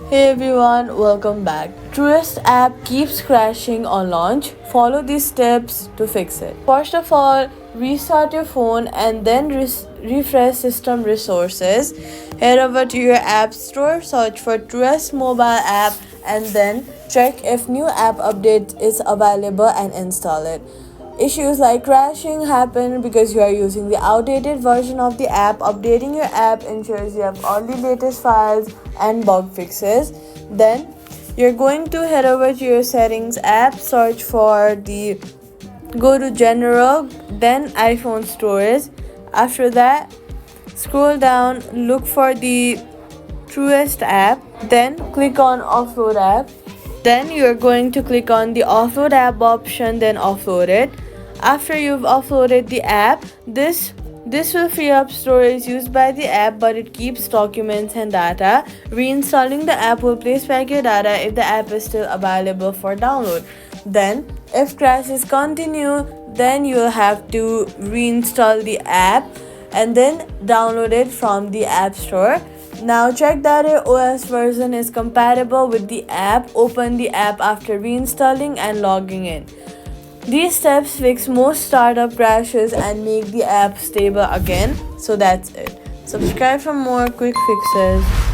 Hey everyone, welcome back. Truist app keeps crashing on launch. Follow these steps to fix it. First of all, restart your phone and then refresh system resources. Head over to your app store, search for Truist mobile app, and then check if new app update is available and install it. Issues like crashing happen because you are using the outdated version of the app. Updating your app ensures you have all the latest files and bug fixes. Then you're going to head over to your settings app, search for the go to general, then iPhone storage. After that, scroll down, look for the Truist app, then click on offload app. Then you're going to click on the offload app option, then offload it. After you've offloaded the app, this will free up storage used by the app, but it keeps documents and data. Reinstalling the app will place back your data if the app is still available for download. Then, if crashes continue, then you'll have to reinstall the app and then download it from the app store. Now check that your OS version is compatible with the app. Open the app after reinstalling and logging in. These steps fix most startup crashes and make the app stable again. So that's it. Subscribe for more quick fixes.